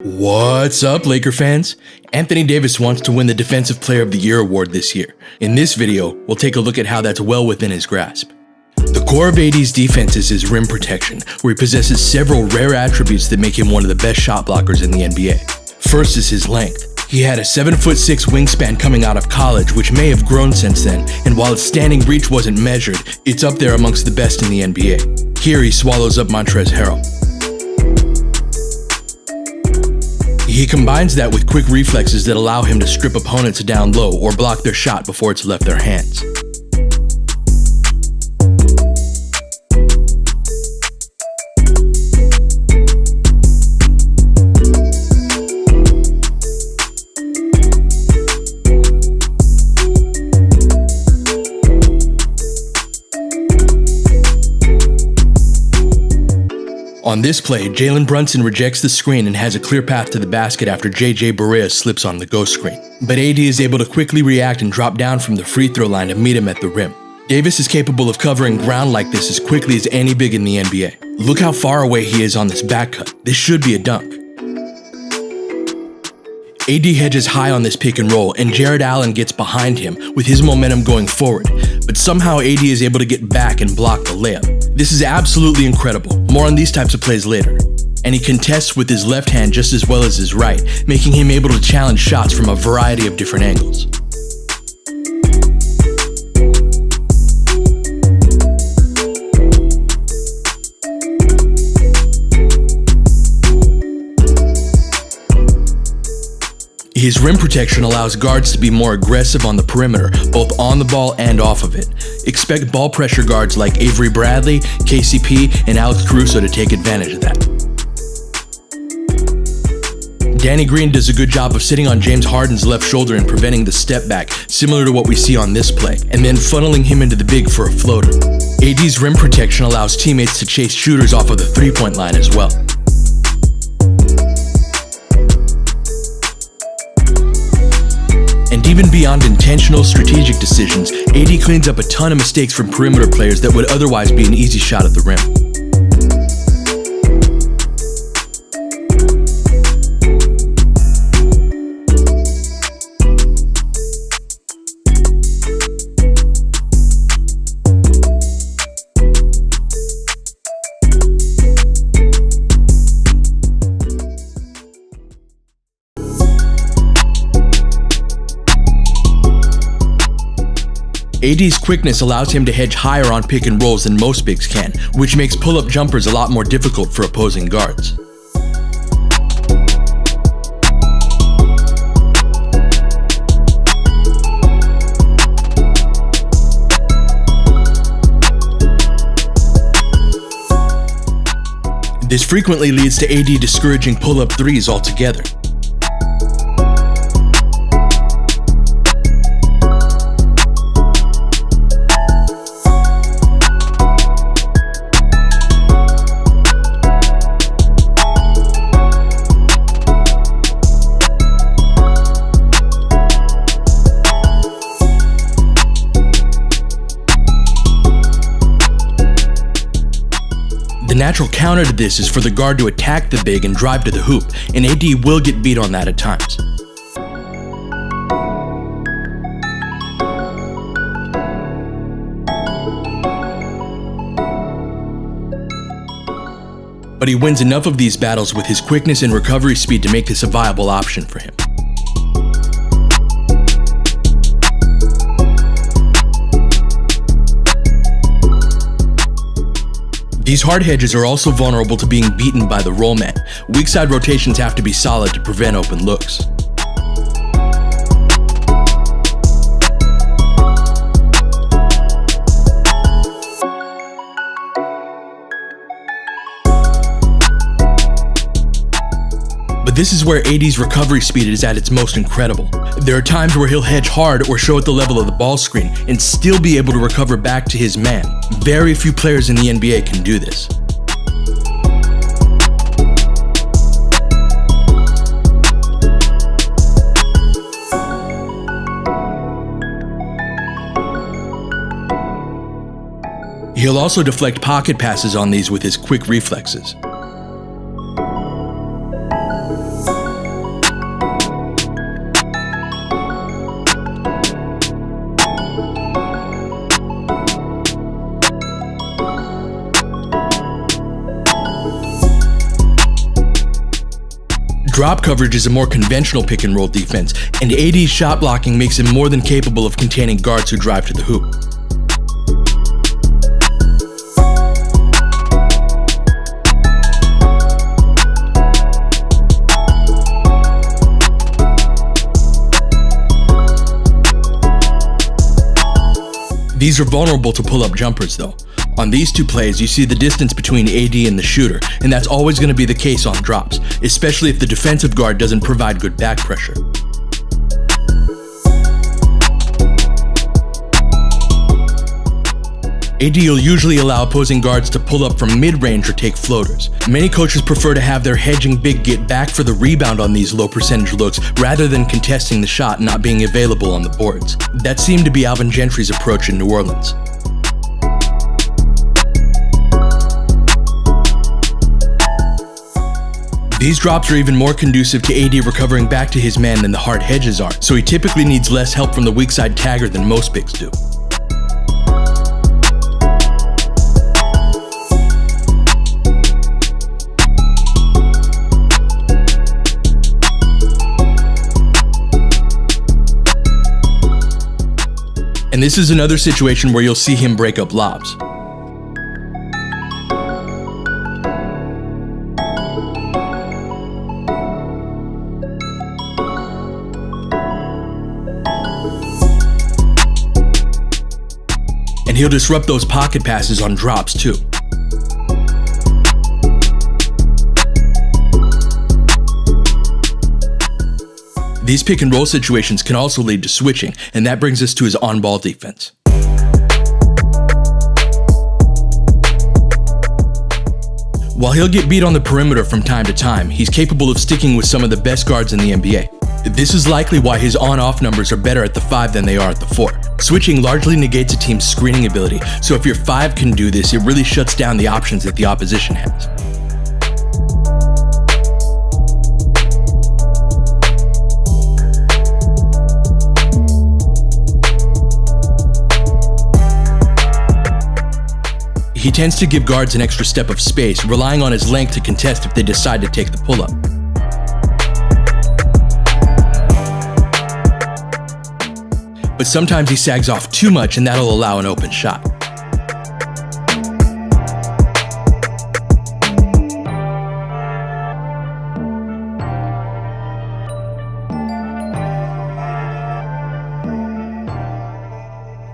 What's up, Laker fans? Anthony Davis wants to win the Defensive Player of the Year award this year. In this video, we'll take a look at how that's well within his grasp. The core of AD's defense is his rim protection, where he possesses several rare attributes that make him one of the best shot blockers in the NBA. First is his length. He had a 7'6" wingspan coming out of college, which may have grown since then, and while his standing reach wasn't measured, it's up there amongst the best in the NBA. Here he swallows up Montrezl Harrell. He combines that with quick reflexes that allow him to strip opponents down low or block their shot before it's left their hands. On this play, Jalen Brunson rejects the screen and has a clear path to the basket after JJ Barea slips on the ghost screen. But AD is able to quickly react and drop down from the free throw line to meet him at the rim. Davis is capable of covering ground like this as quickly as any big in the NBA. Look how far away he is on this back cut. This should be a dunk. AD hedges high on this pick and roll, and Jared Allen gets behind him with his momentum going forward, but somehow AD is able to get back and block the layup. This is absolutely incredible. More on these types of plays later. And he contests with his left hand just as well as his right, making him able to challenge shots from a variety of different angles. His rim protection allows guards to be more aggressive on the perimeter, both on the ball and off of it. Expect ball pressure guards like Avery Bradley, KCP, and Alex Caruso to take advantage of that. Danny Green does a good job of sitting on James Harden's left shoulder and preventing the step back, similar to what we see on this play, and then funneling him into the big for a floater. AD's rim protection allows teammates to chase shooters off of the three-point line as well. And even beyond intentional strategic decisions, AD cleans up a ton of mistakes from perimeter players that would otherwise be an easy shot at the rim. AD's quickness allows him to hedge higher on pick and rolls than most bigs can, which makes pull-up jumpers a lot more difficult for opposing guards. This frequently leads to AD discouraging pull-up threes altogether. The natural counter to this is for the guard to attack the big and drive to the hoop, and AD will get beat on that at times. But he wins enough of these battles with his quickness and recovery speed to make this a viable option for him. These hard hedges are also vulnerable to being beaten by the roll man. Weak side rotations have to be solid to prevent open looks. But this is where AD's recovery speed is at its most incredible. There are times where he'll hedge hard or show at the level of the ball screen and still be able to recover back to his man. Very few players in the NBA can do this. He'll also deflect pocket passes on these with his quick reflexes. Drop coverage is a more conventional pick-and-roll defense, and AD's shot blocking makes him more than capable of containing guards who drive to the hoop. These are vulnerable to pull-up jumpers though. On these two plays, you see the distance between AD and the shooter, and that's always going to be the case on drops, especially if the defensive guard doesn't provide good back pressure. AD will usually allow opposing guards to pull up from mid-range or take floaters. Many coaches prefer to have their hedging big get back for the rebound on these low percentage looks rather than contesting the shot and not being available on the boards. That seemed to be Alvin Gentry's approach in New Orleans. These drops are even more conducive to AD recovering back to his man than the hard hedges are, so he typically needs less help from the weak side tagger than most bigs do. And this is another situation where you'll see him break up lobs. And he'll disrupt those pocket passes on drops too. These pick and roll situations can also lead to switching, and that brings us to his on-ball defense. While he'll get beat on the perimeter from time to time, he's capable of sticking with some of the best guards in the NBA. This is likely why his on-off numbers are better at the 5 than they are at the 4. Switching largely negates a team's screening ability, so if your 5 can do this, it really shuts down the options that the opposition has. He tends to give guards an extra step of space, relying on his length to contest if they decide to take the pull-up. But sometimes he sags off too much, and that'll allow an open shot.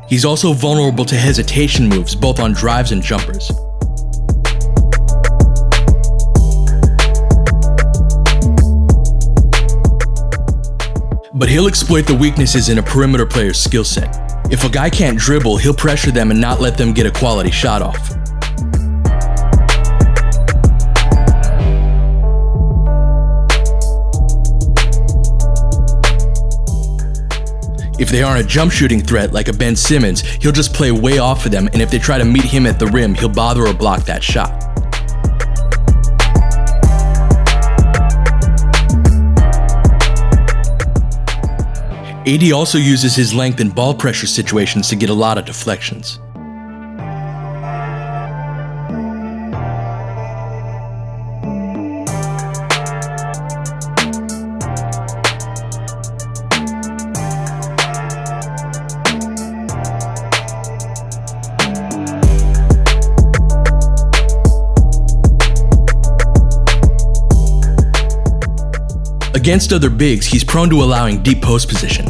He's also vulnerable to hesitation moves, both on drives and jumpers. But he'll exploit the weaknesses in a perimeter player's skill set. If a guy can't dribble, he'll pressure them and not let them get a quality shot off. If they aren't a jump shooting threat like a Ben Simmons, he'll just play way off of them, and if they try to meet him at the rim, he'll bother or block that shot. AD also uses his length in ball pressure situations to get a lot of deflections. Against other bigs, he's prone to allowing deep post position.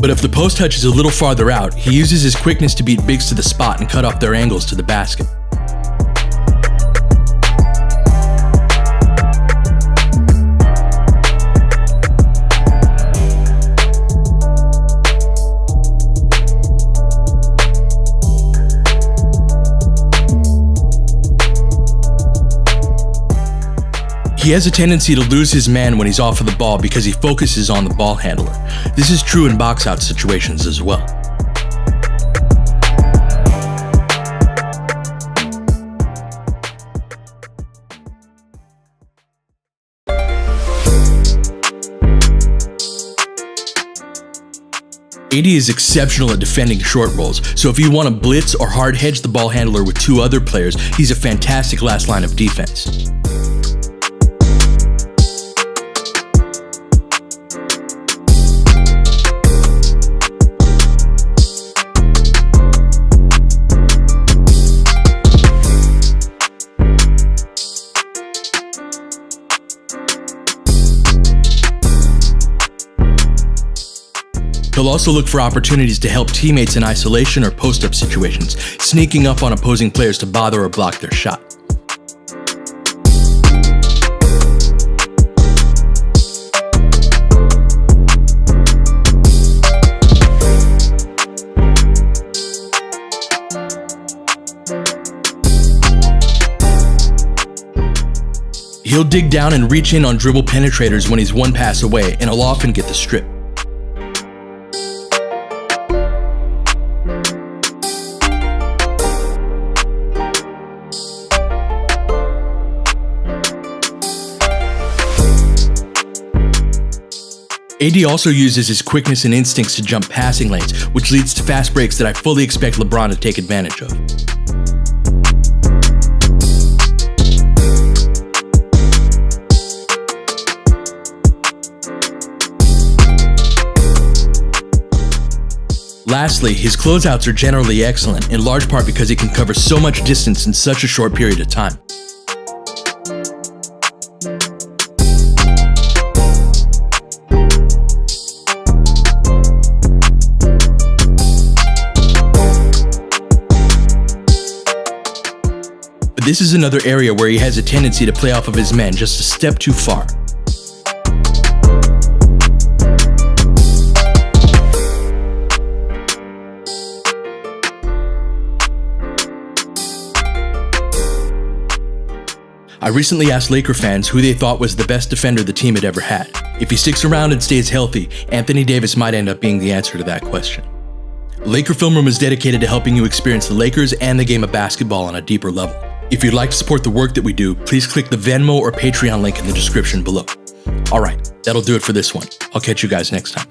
But if the post touch is a little farther out, he uses his quickness to beat bigs to the spot and cut off their angles to the basket. He has a tendency to lose his man when he's off of the ball because he focuses on the ball handler. This is true in box-out situations as well. AD is exceptional at defending short rolls, so if you want to blitz or hard hedge the ball handler with 2 other players, he's a fantastic last line of defense. He'll also look for opportunities to help teammates in isolation or post-up situations, sneaking up on opposing players to bother or block their shot. He'll dig down and reach in on dribble penetrators when he's 1 pass away, and he'll often get the strip. AD also uses his quickness and instincts to jump passing lanes, which leads to fast breaks that I fully expect LeBron to take advantage of. Lastly, his closeouts are generally excellent, in large part because he can cover so much distance in such a short period of time. But this is another area where he has a tendency to play off of his men just a step too far. I recently asked Laker fans who they thought was the best defender the team had ever had. If he sticks around and stays healthy, Anthony Davis might end up being the answer to that question. Laker Film Room is dedicated to helping you experience the Lakers and the game of basketball on a deeper level. If you'd like to support the work that we do, please click the Venmo or Patreon link in the description below. Alright, that'll do it for this one. I'll catch you guys next time.